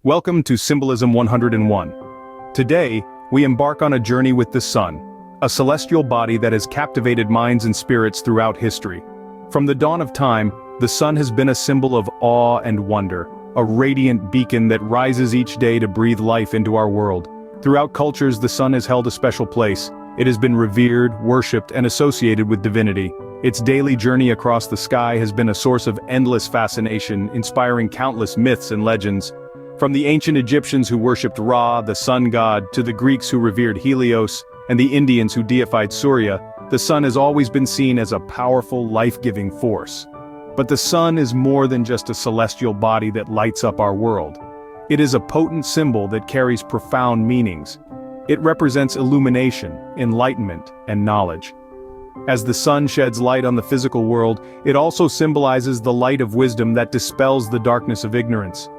Welcome to Symbolism 101. Today, we embark on a journey with the sun, a celestial body that has captivated minds and spirits throughout history. From the dawn of time, the sun has been a symbol of awe and wonder, a radiant beacon that rises each day to breathe life into our world. Throughout cultures, the sun has held a special place. It has been revered, worshipped, and associated with divinity. Its daily journey across the sky has been a source of endless fascination, inspiring countless myths and legends. From the ancient Egyptians who worshipped Ra, the sun god, to the Greeks who revered Helios, and the Indians who deified Surya, the sun has always been seen as a powerful, life-giving force. But the sun is more than just a celestial body that lights up our world. It is a potent symbol that carries profound meanings. It represents illumination, enlightenment, and knowledge. As the sun sheds light on the physical world, it also symbolizes the light of wisdom that dispels the darkness of ignorance.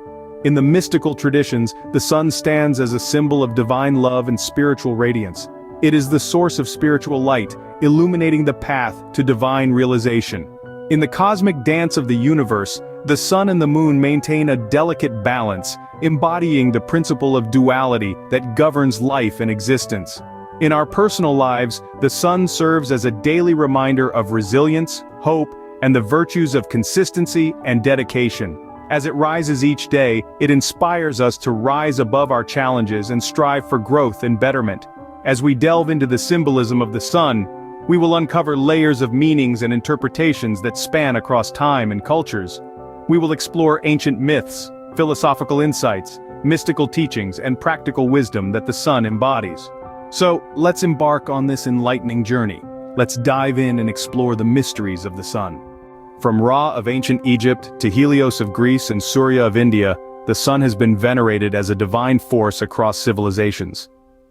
In the mystical traditions, the sun stands as a symbol of divine love and spiritual radiance. It is the source of spiritual light, illuminating the path to divine realization. In the cosmic dance of the universe, the sun and the moon maintain a delicate balance, embodying the principle of duality that governs life and existence. In our personal lives, the sun serves as a daily reminder of resilience, hope, and the virtues of consistency and dedication. As it rises each day, it inspires us to rise above our challenges and strive for growth and betterment. As we delve into the symbolism of the sun, we will uncover layers of meanings and interpretations that span across time and cultures. We will explore ancient myths, philosophical insights, mystical teachings, and practical wisdom that the sun embodies. So, let's embark on this enlightening journey. Let's dive in and explore the mysteries of the sun. From Ra of ancient Egypt to Helios of Greece and Surya of India, the sun has been venerated as a divine force across civilizations.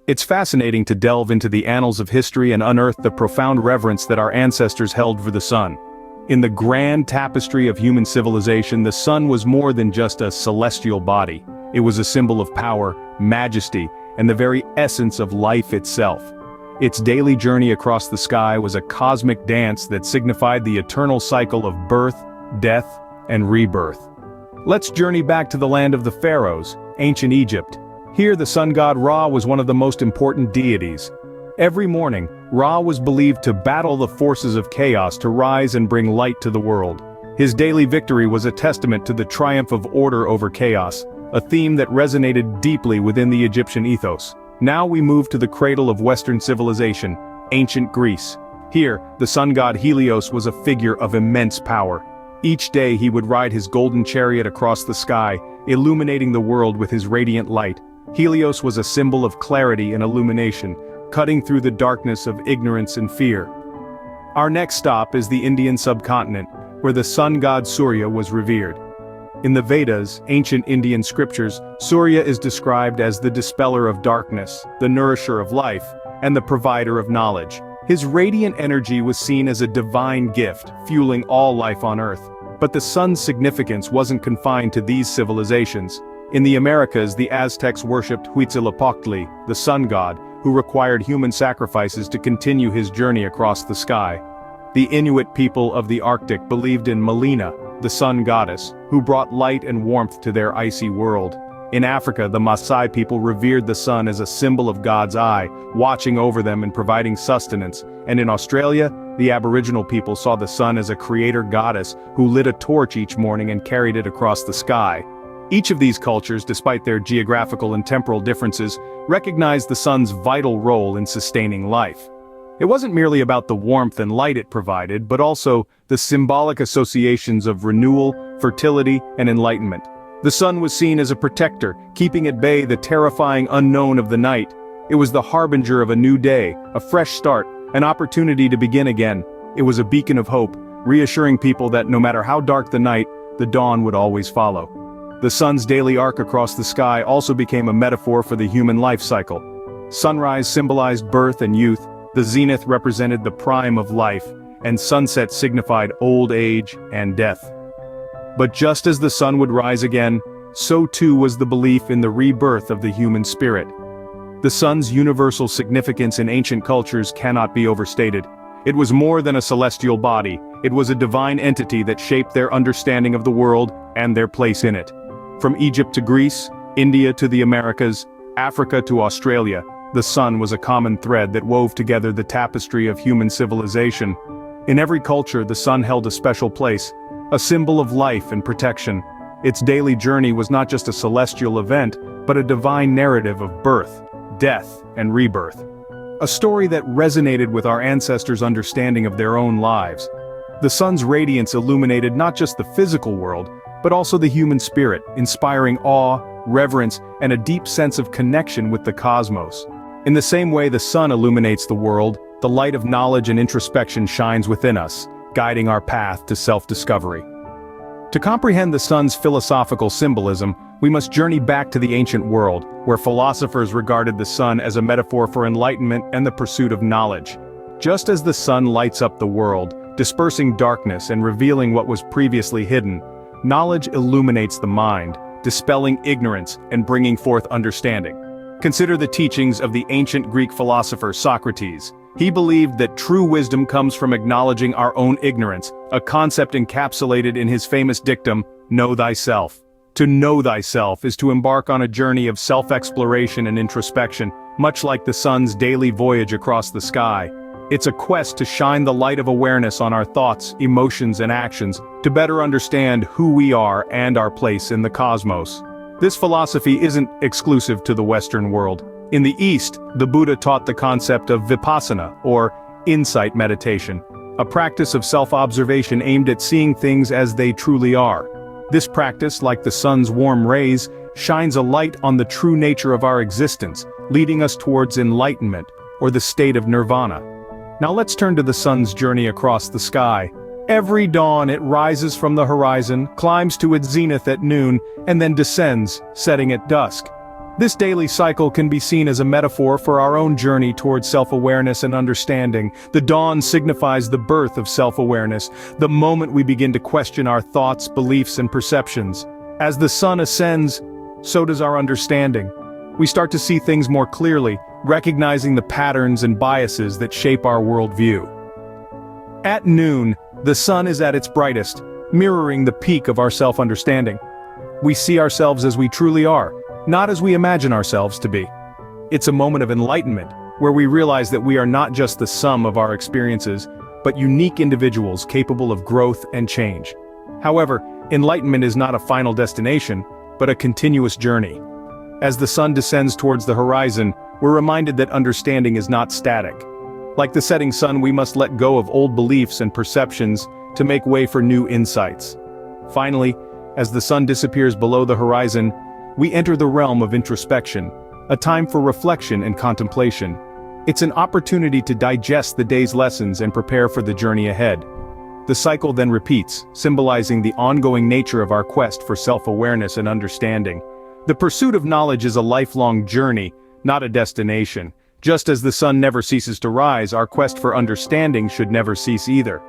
It's fascinating to delve into the annals of history and unearth the profound reverence that our ancestors held for the sun. In the grand tapestry of human civilization, the sun was more than just a celestial body. It was a symbol of power, majesty, and the very essence of life itself. Its daily journey across the sky was a cosmic dance that signified the eternal cycle of birth, death, and rebirth. Let's journey back to the land of the pharaohs, ancient Egypt. Here the sun god Ra was one of the most important deities. Every morning, Ra was believed to battle the forces of chaos to rise and bring light to the world. His daily victory was a testament to the triumph of order over chaos, a theme that resonated deeply within the Egyptian ethos. Now we move to the cradle of Western civilization, ancient Greece. Here, the sun god Helios was a figure of immense power. Each day he would ride his golden chariot across the sky, illuminating the world with his radiant light. Helios was a symbol of clarity and illumination, cutting through the darkness of ignorance and fear. Our next stop is the Indian subcontinent, where the sun god Surya was revered. In the Vedas, ancient Indian scriptures, Surya is described as the dispeller of darkness, the nourisher of life, and the provider of knowledge. His radiant energy was seen as a divine gift, fueling all life on Earth. But the sun's significance wasn't confined to these civilizations. In the Americas, the Aztecs worshipped Huitzilopochtli, the sun god, who required human sacrifices to continue his journey across the sky. The Inuit people of the Arctic believed in Melina, the sun goddess, who brought light and warmth to their icy world. In Africa, the Maasai people revered the sun as a symbol of God's eye, watching over them and providing sustenance. And in Australia, the Aboriginal people saw the sun as a creator goddess who lit a torch each morning and carried it across the sky. Each of these cultures, despite their geographical and temporal differences, recognized the sun's vital role in sustaining life. It wasn't merely about the warmth and light it provided, but also the symbolic associations of renewal, fertility, and enlightenment. The sun was seen as a protector, keeping at bay the terrifying unknown of the night. It was the harbinger of a new day, a fresh start, an opportunity to begin again. It was a beacon of hope, reassuring people that no matter how dark the night, the dawn would always follow. The sun's daily arc across the sky also became a metaphor for the human life cycle. Sunrise symbolized birth and youth, the zenith represented the prime of life, and sunset signified old age and death. But just as the sun would rise again, so too was the belief in the rebirth of the human spirit. The sun's universal significance in ancient cultures cannot be overstated. It was more than a celestial body, it was a divine entity that shaped their understanding of the world and their place in it. From Egypt to Greece, India to the Americas, Africa to Australia, the sun was a common thread that wove together the tapestry of human civilization. In every culture, the sun held a special place, a symbol of life and protection. Its daily journey was not just a celestial event, but a divine narrative of birth, death, and rebirth. A story that resonated with our ancestors' understanding of their own lives. The sun's radiance illuminated not just the physical world, but also the human spirit, inspiring awe, reverence, and a deep sense of connection with the cosmos. In the same way the sun illuminates the world, the light of knowledge and introspection shines within us, guiding our path to self-discovery. To comprehend the sun's philosophical symbolism, we must journey back to the ancient world, where philosophers regarded the sun as a metaphor for enlightenment and the pursuit of knowledge. Just as the sun lights up the world, dispersing darkness and revealing what was previously hidden, knowledge illuminates the mind, dispelling ignorance and bringing forth understanding. Consider the teachings of the ancient Greek philosopher Socrates. He believed that true wisdom comes from acknowledging our own ignorance, a concept encapsulated in his famous dictum, "Know thyself." To know thyself is to embark on a journey of self-exploration and introspection, much like the sun's daily voyage across the sky. It's a quest to shine the light of awareness on our thoughts, emotions, and actions, to better understand who we are and our place in the cosmos. This philosophy isn't exclusive to the Western world. In the East, the Buddha taught the concept of vipassana, or insight meditation, a practice of self-observation aimed at seeing things as they truly are. This practice, like the sun's warm rays, shines a light on the true nature of our existence, leading us towards enlightenment, or the state of nirvana. Now let's turn to the sun's journey across the sky. Every dawn it rises from the horizon, climbs to its zenith at noon, and then descends, setting at dusk. This daily cycle can be seen as a metaphor for our own journey towards self-awareness and understanding. The dawn signifies the birth of self-awareness, the moment we begin to question our thoughts, beliefs, and perceptions. As the sun ascends, so does our understanding. We start to see things more clearly, recognizing the patterns and biases that shape our worldview. At noon, the sun is at its brightest, mirroring the peak of our self-understanding. We see ourselves as we truly are, not as we imagine ourselves to be. It's a moment of enlightenment, where we realize that we are not just the sum of our experiences, but unique individuals capable of growth and change. However, enlightenment is not a final destination, but a continuous journey. As the sun descends towards the horizon, we're reminded that understanding is not static. Like the setting sun, we must let go of old beliefs and perceptions to make way for new insights. Finally, as the sun disappears below the horizon, we enter the realm of introspection, a time for reflection and contemplation. It's an opportunity to digest the day's lessons and prepare for the journey ahead. The cycle then repeats, symbolizing the ongoing nature of our quest for self-awareness and understanding. The pursuit of knowledge is a lifelong journey, not a destination. Just as the sun never ceases to rise, our quest for understanding should never cease either.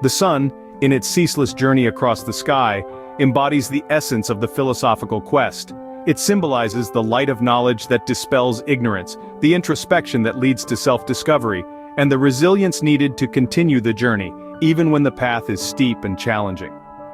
The sun, in its ceaseless journey across the sky, embodies the essence of the philosophical quest. It symbolizes the light of knowledge that dispels ignorance, the introspection that leads to self-discovery, and the resilience needed to continue the journey, even when the path is steep and challenging.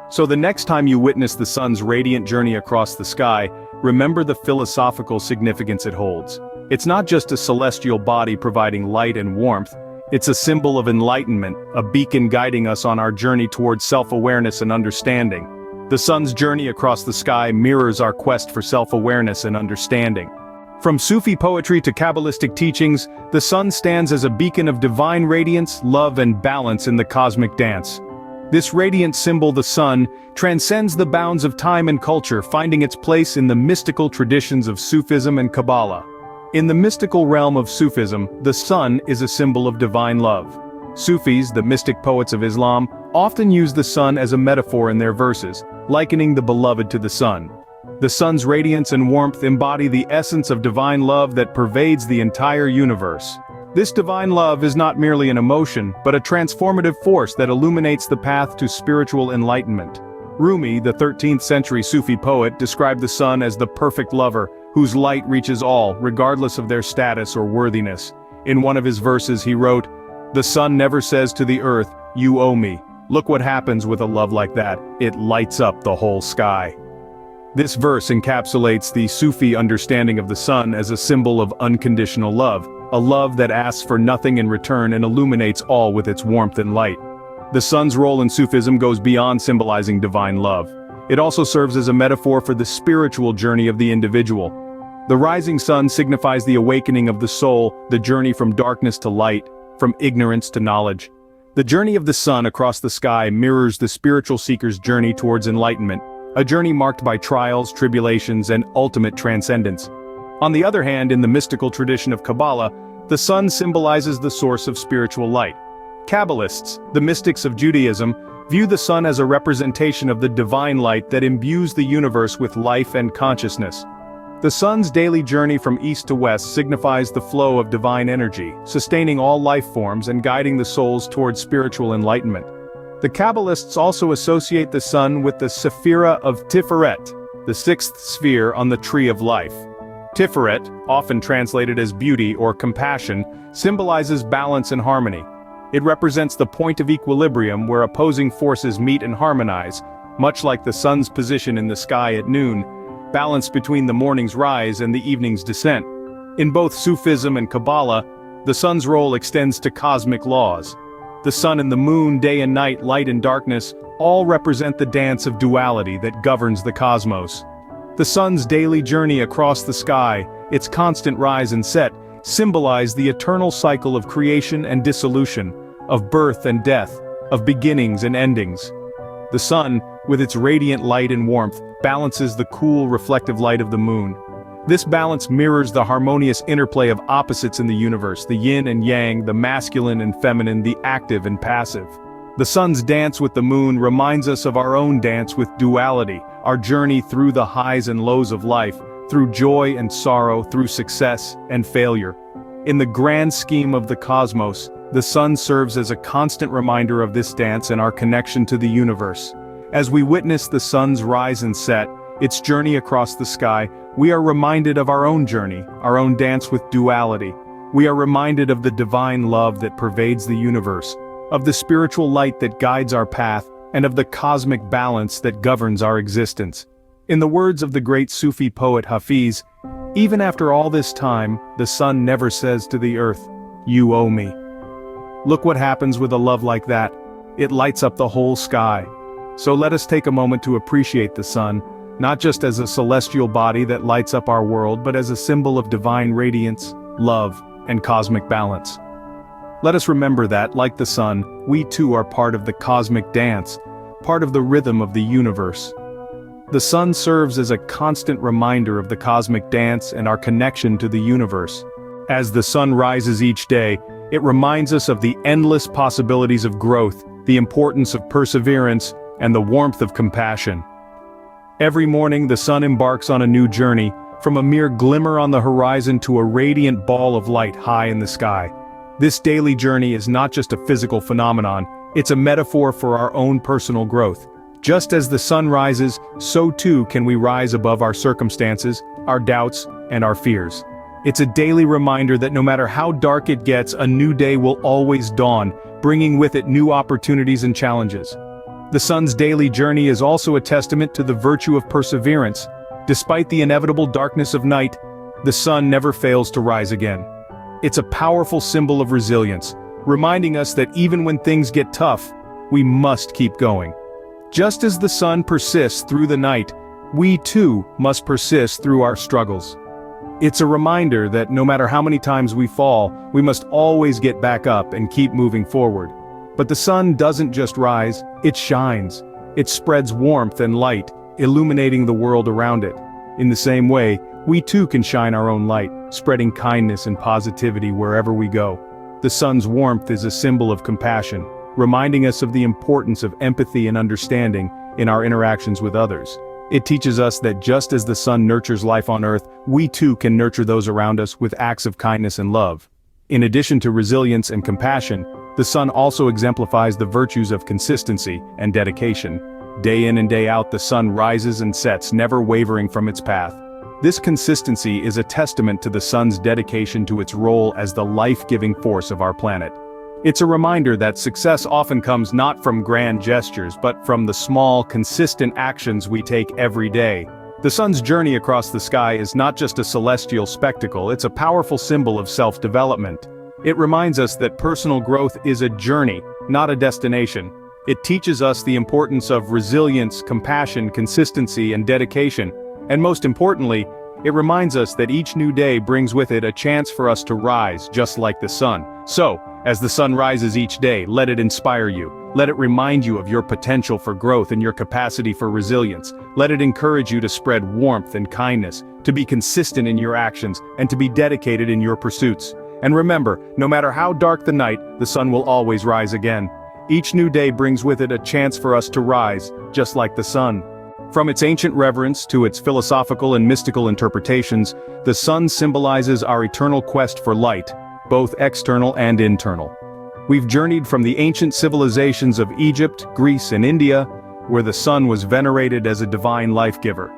So the next time you witness the sun's radiant journey across the sky, remember the philosophical significance it holds. It's not just a celestial body providing light and warmth, it's a symbol of enlightenment, a beacon guiding us on our journey towards self-awareness and understanding. The sun's journey across the sky mirrors our quest for self-awareness and understanding. From Sufi poetry to Kabbalistic teachings, the sun stands as a beacon of divine radiance, love, and balance in the cosmic dance. This radiant symbol, the sun, transcends the bounds of time and culture, finding its place in the mystical traditions of Sufism and Kabbalah. In the mystical realm of Sufism, the sun is a symbol of divine love. Sufis, the mystic poets of Islam, often use the sun as a metaphor in their verses, likening the beloved to the sun. The sun's radiance and warmth embody the essence of divine love that pervades the entire universe. This divine love is not merely an emotion, but a transformative force that illuminates the path to spiritual enlightenment. Rumi, the 13th century Sufi poet, described the sun as the perfect lover, whose light reaches all, regardless of their status or worthiness. In one of his verses he wrote, "The sun never says to the earth, 'You owe me.' Look what happens with a love like that, it lights up the whole sky." This verse encapsulates the Sufi understanding of the sun as a symbol of unconditional love, a love that asks for nothing in return and illuminates all with its warmth and light. The sun's role in Sufism goes beyond symbolizing divine love. It also serves as a metaphor for the spiritual journey of the individual. The rising sun signifies the awakening of the soul, the journey from darkness to light, from ignorance to knowledge. The journey of the sun across the sky mirrors the spiritual seeker's journey towards enlightenment, a journey marked by trials, tribulations, and ultimate transcendence. On the other hand, in the mystical tradition of Kabbalah, the sun symbolizes the source of spiritual light. Kabbalists, the mystics of Judaism, view the sun as a representation of the divine light that imbues the universe with life and consciousness. The sun's daily journey from east to west signifies the flow of divine energy, sustaining all life forms and guiding the souls towards spiritual enlightenment. The Kabbalists also associate the sun with the Sephira of Tiferet, the sixth sphere on the tree of life. Tiferet, often translated as beauty or compassion, symbolizes balance and harmony. It represents the point of equilibrium where opposing forces meet and harmonize, much like the sun's position in the sky at noon, balance between the morning's rise and the evening's descent. In both Sufism and Kabbalah, the sun's role extends to cosmic laws. The sun and the moon, day and night, light and darkness, all represent the dance of duality that governs the cosmos. The sun's daily journey across the sky, its constant rise and set, symbolize the eternal cycle of creation and dissolution, of birth and death, of beginnings and endings. The sun, with its radiant light and warmth, balances the cool, reflective light of the moon. This balance mirrors the harmonious interplay of opposites in the universe, the yin and yang, the masculine and feminine, the active and passive. The sun's dance with the moon reminds us of our own dance with duality, our journey through the highs and lows of life, through joy and sorrow, through success and failure. In the grand scheme of the cosmos, the sun serves as a constant reminder of this dance and our connection to the universe. As we witness the sun's rise and set, its journey across the sky, we are reminded of our own journey, our own dance with duality. We are reminded of the divine love that pervades the universe, of the spiritual light that guides our path, and of the cosmic balance that governs our existence. In the words of the great Sufi poet Hafiz, even after all this time, the sun never says to the earth, "You owe me." Look what happens with a love like that. It lights up the whole sky. So let us take a moment to appreciate the sun, not just as a celestial body that lights up our world, but as a symbol of divine radiance, love, and cosmic balance. Let us remember that, like the sun, we too are part of the cosmic dance, part of the rhythm of the universe. The sun serves as a constant reminder of the cosmic dance and our connection to the universe. As the sun rises each day, it reminds us of the endless possibilities of growth, the importance of perseverance, and the warmth of compassion. Every morning the sun embarks on a new journey, from a mere glimmer on the horizon to a radiant ball of light high in the sky. This daily journey is not just a physical phenomenon, it's a metaphor for our own personal growth. Just as the sun rises, so too can we rise above our circumstances, our doubts, and our fears. It's a daily reminder that no matter how dark it gets, a new day will always dawn, bringing with it new opportunities and challenges. The sun's daily journey is also a testament to the virtue of perseverance. Despite the inevitable darkness of night, the sun never fails to rise again. It's a powerful symbol of resilience, reminding us that even when things get tough, we must keep going. Just as the sun persists through the night, we too must persist through our struggles. It's a reminder that no matter how many times we fall, we must always get back up and keep moving forward. But the sun doesn't just rise, it shines. It spreads warmth and light, illuminating the world around it. In the same way, we too can shine our own light, spreading kindness and positivity wherever we go. The sun's warmth is a symbol of compassion, reminding us of the importance of empathy and understanding in our interactions with others. It teaches us that just as the sun nurtures life on Earth, we too can nurture those around us with acts of kindness and love. In addition to resilience and compassion, the sun also exemplifies the virtues of consistency and dedication. Day in and day out, the sun rises and sets, never wavering from its path. This consistency is a testament to the sun's dedication to its role as the life-giving force of our planet. It's a reminder that success often comes not from grand gestures but from the small, consistent actions we take every day. The sun's journey across the sky is not just a celestial spectacle, it's a powerful symbol of self-development. It reminds us that personal growth is a journey, not a destination. It teaches us the importance of resilience, compassion, consistency, and dedication. And most importantly, it reminds us that each new day brings with it a chance for us to rise, just like the sun. So, as the sun rises each day, let it inspire you. Let it remind you of your potential for growth and your capacity for resilience. Let it encourage you to spread warmth and kindness, to be consistent in your actions, and to be dedicated in your pursuits. And remember, no matter how dark the night, the sun will always rise again. Each new day brings with it a chance for us to rise, just like the sun. From its ancient reverence to its philosophical and mystical interpretations, the sun symbolizes our eternal quest for light, both external and internal. We've journeyed from the ancient civilizations of Egypt, Greece, and India, where the sun was venerated as a divine life-giver.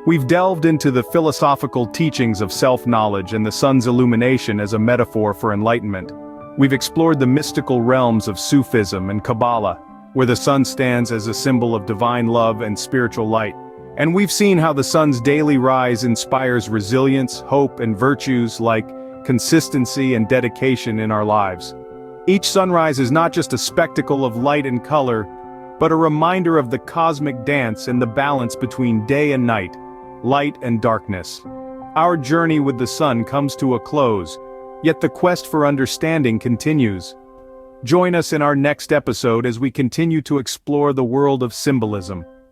We've delved into the philosophical teachings of self-knowledge and the sun's illumination as a metaphor for enlightenment. We've explored the mystical realms of Sufism and Kabbalah, where the sun stands as a symbol of divine love and spiritual light. And we've seen how the sun's daily rise inspires resilience, hope, and virtues like consistency and dedication in our lives. Each sunrise is not just a spectacle of light and color, but a reminder of the cosmic dance and the balance between day and night, light and darkness. Our journey with the sun comes to a close, yet the quest for understanding continues. Join us in our next episode as we continue to explore the world of symbolism.